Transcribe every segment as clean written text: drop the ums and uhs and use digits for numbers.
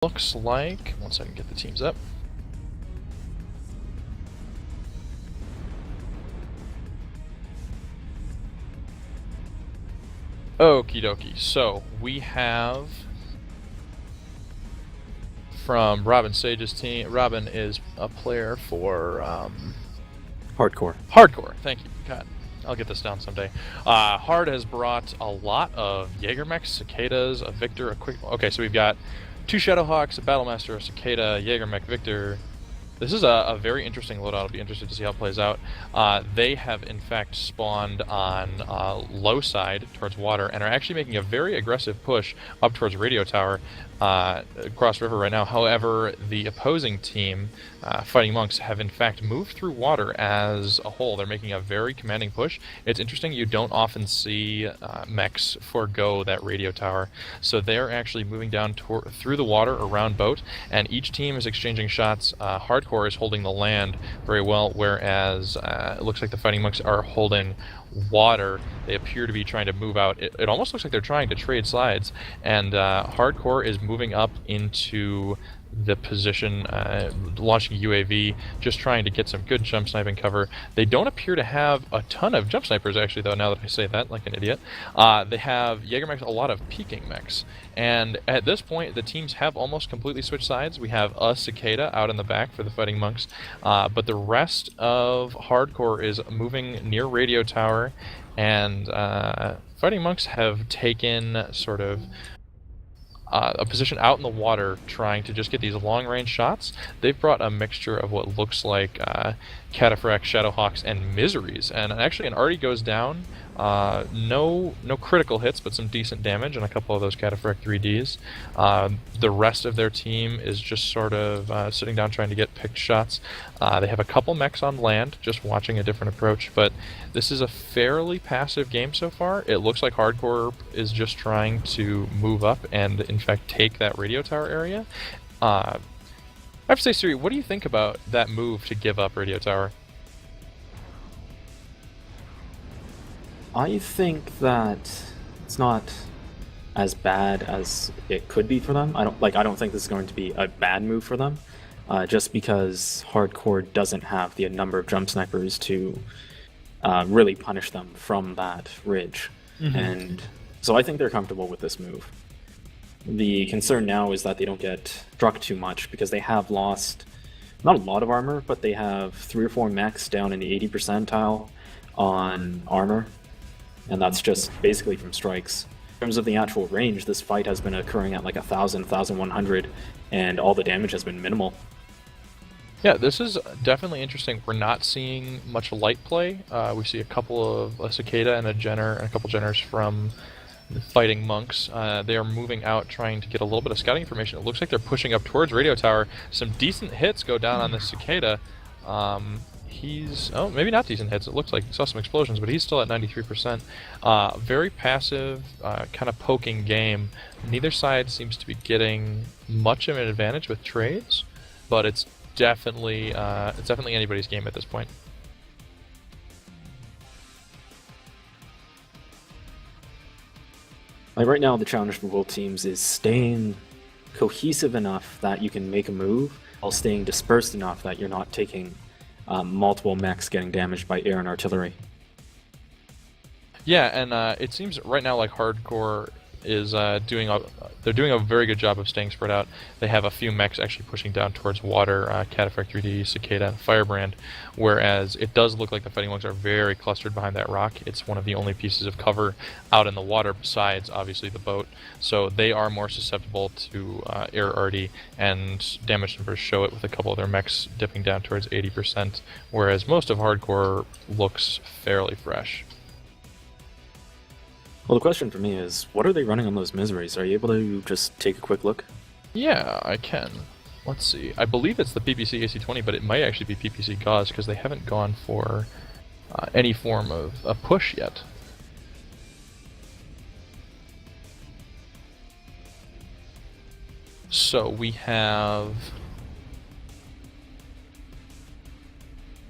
looks like, once I can get the teams up. Okie dokie, so we have from Robin Sage's team. Robin is a player for Hardcore. Hardcore, thank you. God, I'll get this down someday. Hard has brought a lot of Jaegermechs, Cicadas, a Victor, a quick... Okay, so we've got 2 Shadowhawks, a Battlemaster, a Cicada, Jaegermech, Victor. This is a very interesting loadout. I'll be interested to see how it plays out. They have, in fact, spawned on low side towards water and are actually making a very aggressive push up towards Radio Tower across river right now. However, the opposing team, Fighting Monks, have, in fact, moved through water as a whole. They're making a very commanding push. It's interesting. You don't often see mechs forego that Radio Tower. So they're actually moving down through the water around boat, and each team is exchanging shots. Hardcore is holding the land very well, whereas it looks like the Fighting Monks are holding water. They appear to be trying to move out. It almost looks like they're trying to trade sides, and Hardcore is moving up into the position, launching UAV, just trying to get some good jump sniping cover. They don't appear to have a ton of jump snipers, actually, though, now that I say that, like an idiot. They have Jaegermechs, a lot of peeking mechs. And at this point, the teams have almost completely switched sides. We have a Cicada out in the back for the Fighting Monks, but the rest of Hardcore is moving near Radio Tower, and Fighting Monks have taken sort of a position out in the water, trying to just get these long-range shots. They've brought a mixture of what looks like Cataphract, Shadowhawks, and Miseries, and actually an Artie goes down. No critical hits, but some decent damage, and a couple of those Cataphract 3Ds. The rest of their team is just sort of sitting down trying to get picked shots. They have a couple mechs on land, just watching a different approach, but this is a fairly passive game so far. It looks like Hardcore is just trying to move up and, in fact, take that Radio Tower area. I have to say, Siri, what do you think about that move to give up Radio Tower? I think that it's not as bad as it could be for them. I don't think this is going to be a bad move for them, just because Hardcore doesn't have the number of jump snipers to really punish them from that ridge. Mm-hmm. And so I think they're comfortable with this move. The concern now is that they don't get struck too much, because they have lost not a lot of armor, but they have 3 or 4 mechs down in the 80 percentile on armor. And that's just basically from strikes. In terms of the actual range, this fight has been occurring at like 1,000, 1,100, and all the damage has been minimal. Yeah, this is definitely interesting. We're not seeing much light play. We see a couple of a Cicada and a Jenner, and a couple Jenners from the Fighting Monks. They are moving out, trying to get a little bit of scouting information. It looks like they're pushing up towards Radio Tower. Some decent hits go down on the Cicada. Oh, maybe not decent hits. It looks like he saw some explosions, but he's still at 93%. Very passive, kind of poking game. Neither side seems to be getting much of an advantage with trades, but it's definitely anybody's game at this point. Like right now, the challenge for both teams is staying cohesive enough that you can make a move, while staying dispersed enough that you're not taking multiple mechs getting damaged by air and artillery. Yeah, and it seems right now like Hardcore is doing a very good job of staying spread out. They have a few mechs actually pushing down towards water, Cataphract 3D, Cicada, and Firebrand, whereas it does look like the Fighting Monks are very clustered behind that rock. It's one of the only pieces of cover out in the water besides, obviously, the boat, so they are more susceptible to air arty, and damage numbers show it with a couple of their mechs dipping down towards 80%, whereas most of Hardcore looks fairly fresh. Well, the question for me is, what are they running on those Miseries? Are you able to just take a quick look? Yeah, I can. Let's see. I believe it's the PPC AC-20, but it might actually be PPC Gauze, because they haven't gone for any form of a push yet. So we have...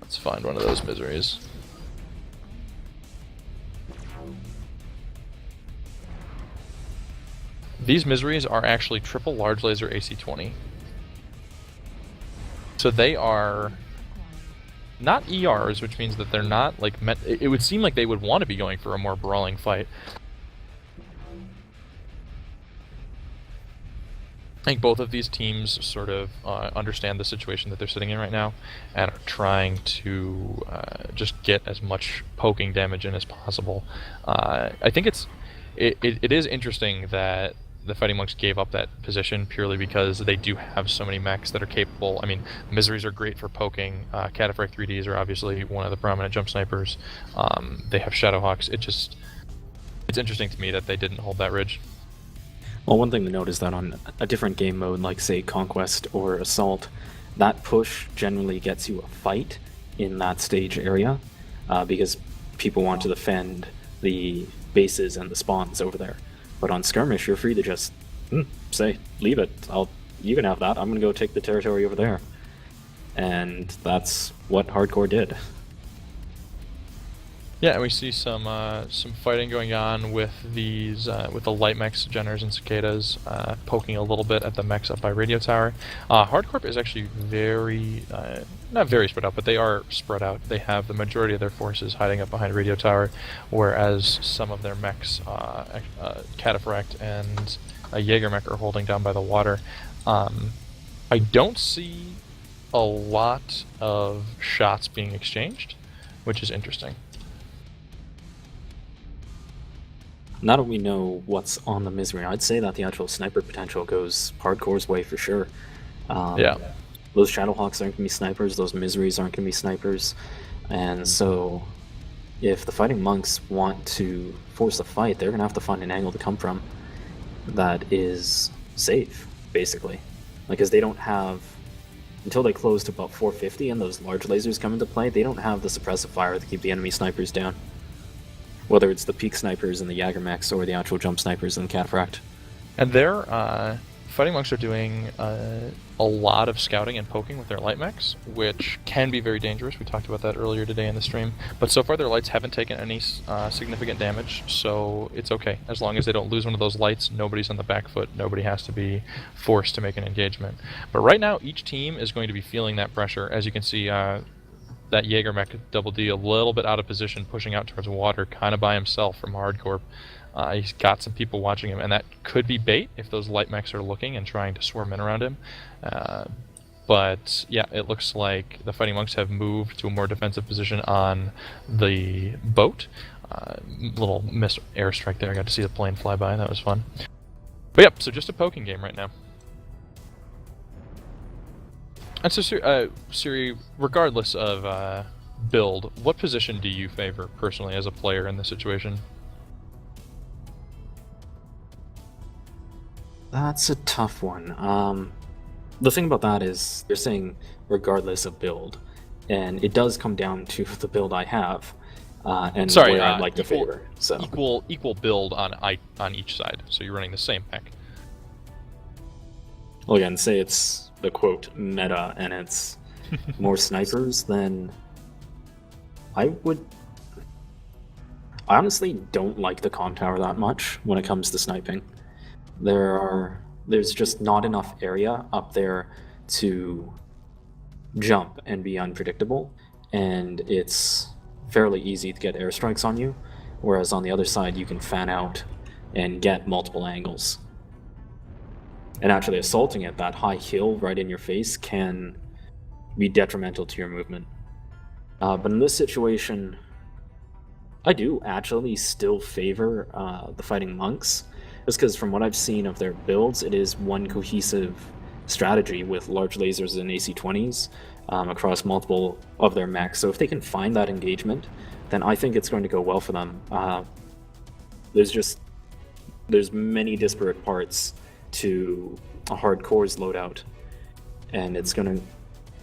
Let's find one of those Miseries. These miseries are actually triple large laser AC-20. So they are not ERs, which means that they're not like it would seem like they would want to be going for a more brawling fight. I think both of these teams sort of understand the situation that they're sitting in right now and are trying to just get as much poking damage in as possible. I think it is interesting that the Fighting Monks gave up that position purely because they do have so many mechs that are capable. I mean, Miseries are great for poking. Cataphract 3Ds are obviously one of the prominent jump snipers. They have Shadowhawks. It's interesting to me that they didn't hold that ridge. Well, one thing to note is that on a different game mode, like say Conquest or Assault, that push generally gets you a fight in that stage area because people want to defend the bases and the spawns over there. But on Skirmish, you're free to just say, leave it. You can have that. I'm going to go take the territory over there. And that's what Hardcore did. Yeah, and we see some fighting going on with these with the light mechs, Jenners and Cicadas, poking a little bit at the mechs up by Radio Tower. Hardcore is actually not very spread out, but they are spread out. They have the majority of their forces hiding up behind Radio Tower, whereas some of their mechs, Cataphract and a Jaeger mech, are holding down by the water. I don't see a lot of shots being exchanged, which is interesting. Now that we know what's on the Misery, I'd say that the actual sniper potential goes Hardcore's way for sure. Yeah. Those Shadowhawks aren't going to be snipers, those Miseries aren't going to be snipers, and so if the Fighting Monks want to force a fight, they're going to have to find an angle to come from that is safe, basically. Because they don't have, until they close to about 450 and those large lasers come into play, they don't have the suppressive fire to keep the enemy snipers down. Whether it's the peak snipers and the Jaeger mechs or the actual jump snipers and the Cataphract. And their Fighting Monks are doing a lot of scouting and poking with their light mechs, which can be very dangerous. We talked about that earlier today in the stream. But so far their lights haven't taken any significant damage, so it's okay. As long as they don't lose one of those lights, nobody's on the back foot. Nobody has to be forced to make an engagement. But right now, each team is going to be feeling that pressure. As you can see, that Jaeger mech Double D a little bit out of position, pushing out towards water, kind of by himself from Hardcore. He's got some people watching him, and that could be bait if those light mechs are looking and trying to swarm in around him. But yeah, it looks like the Fighting Monks have moved to a more defensive position on the boat. Little missed airstrike there. I got to see the plane fly by. That was fun. But yep, so just a poking game right now. And so, Siri, regardless of build, what position do you favor personally as a player in this situation? That's a tough one. The thing about that is you're saying regardless of build, and it does come down to the build I have, and where I'd like to favor. So equal build on each side. So you're running the same mech. Well, again, say it's the quote meta and it's more snipers, then I honestly don't like the comm tower that much when it comes to sniping. There's just not enough area up there to jump and be unpredictable, and it's fairly easy to get airstrikes on you, whereas on the other side you can fan out and get multiple angles. And actually assaulting at that high hill right in your face can be detrimental to your movement. But in this situation, I do actually still favor the Fighting Monks, just because from what I've seen of their builds, it is one cohesive strategy with large lasers and AC-20s across multiple of their mechs. So if they can find that engagement, then I think it's going to go well for them. There's many disparate parts to a Hardcore's loadout, and it's going to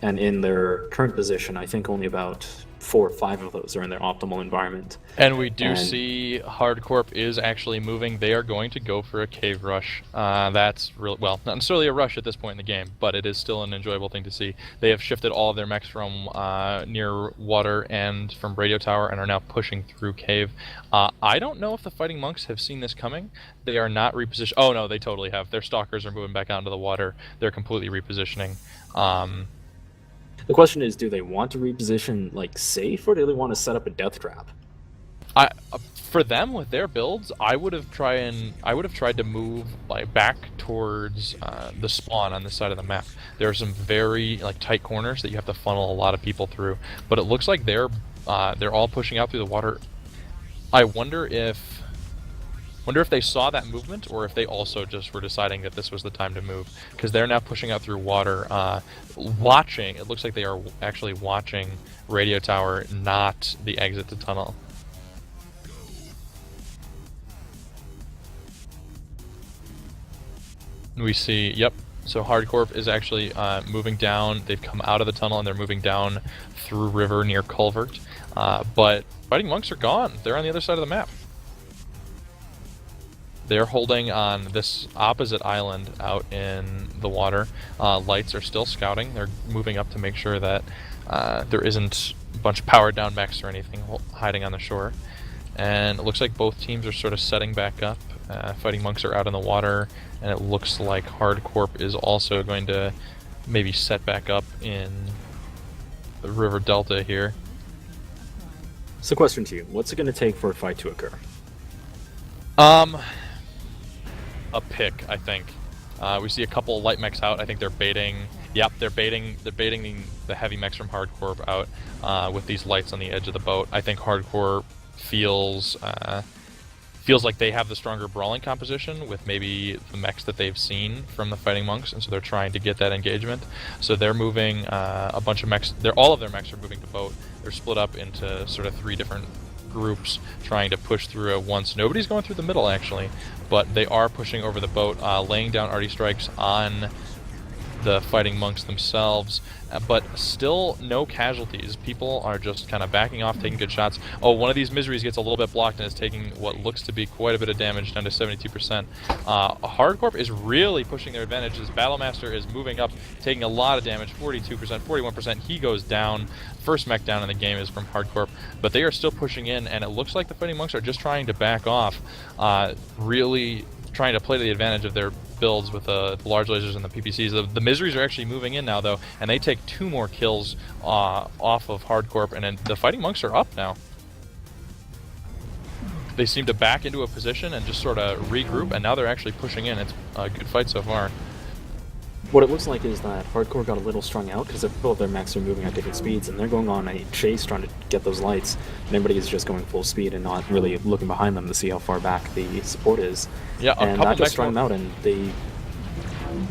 and in their current position, I think only about 4 or 5 of those are in their optimal environment. And we do see Hardcorp is actually moving. They are going to go for a cave rush. That's really, well, not necessarily a rush at this point in the game, but it is still an enjoyable thing to see. They have shifted all of their mechs from near water and from radio tower and are now pushing through cave. I don't know if the Fighting Monks have seen this coming. They are not repositioned. Oh no, they totally have. Their stalkers are moving back out into the water. They're completely repositioning. The question is, do they want to reposition like safe, or do they want to set up a death trap? For them with their builds, I would have tried to move like back towards the spawn on this side of the map. There are some very like tight corners that you have to funnel a lot of people through, but it looks like they're all pushing out through the water. I wonder if they saw that movement, or if they also just were deciding that this was the time to move, because they're now pushing out through water, watching. It looks like they are actually watching radio tower, not the exit to tunnel. We see, yep, so Hardcorp is actually moving down. They've come out of the tunnel and they're moving down through river near Culvert, but Fighting Monks are gone. They're on the other side of the map. They're holding on this opposite island out in the water. Lights are still scouting. They're moving up to make sure that there isn't a bunch of powered down mechs or anything hiding on the shore. And it looks like both teams are sort of setting back up. Fighting Monks are out in the water, and it looks like Hardcorp is also going to maybe set back up in the river delta here. So question to you, what's it going to take for a fight to occur? A pick, I think. We see a couple light mechs out. I think they're baiting. Yep, they're baiting the heavy mechs from Hardcorp out with these lights on the edge of the boat. I think Hardcorp feels like they have the stronger brawling composition with maybe the mechs that they've seen from the Fighting Monks, and so they're trying to get that engagement. So they're moving a bunch of mechs. All of their mechs are moving to boat. They're split up into sort of 3 different groups trying to push through at once. Nobody's going through the middle actually, but they are pushing over the boat, laying down arty strikes on the Fighting Monks themselves, but still no casualties. People are just kind of backing off, taking good shots. Oh, one of these miseries gets a little bit blocked and is taking what looks to be quite a bit of damage, down to 72%. Hardcorp is really pushing their advantage. As Battlemaster is moving up, taking a lot of damage, 42%, 41%. He goes down. First mech down in the game is from Hardcorp, but they are still pushing in, and it looks like the Fighting Monks are just trying to back off, really trying to play to the advantage of their builds with the large lasers and the PPCs. The miseries are actually moving in now, though, and they take 2 more kills off of Hardcorp, and then the Fighting Monks are up now. They seem to back into a position and just sort of regroup, and now they're actually pushing in. It's a good fight so far. What it looks like is that Hardcore got a little strung out because both of their mechs are moving at different speeds, and they're going on a chase trying to get those lights, and everybody is just going full speed and not really looking behind them to see how far back the support is. Yeah, and that just strung them out, and the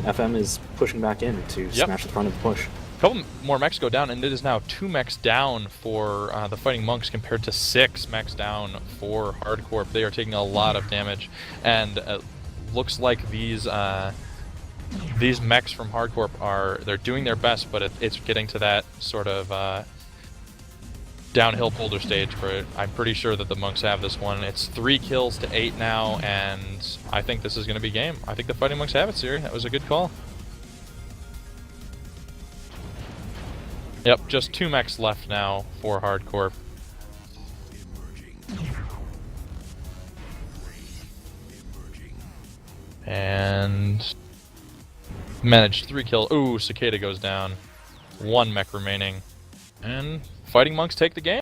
FM is pushing back in to smash the front of the push. A couple more mechs go down, and it is now 2 mechs down for the Fighting Monks compared to 6 mechs down for Hardcorp. They are taking a lot of damage, and looks like these mechs from Hardcorp they're doing their best, but it's getting to that sort of downhill boulder stage where I'm pretty sure that the Monks have this one. It's 3 kills to 8 now, and I think this is going to be game. I think the Fighting Monks have it, Siri. That was a good call. Yep, just 2 mechs left now for Hardcorp. And managed 3 kills. Ooh, Cicada goes down. 1 mech remaining. And Fighting Monks take the game.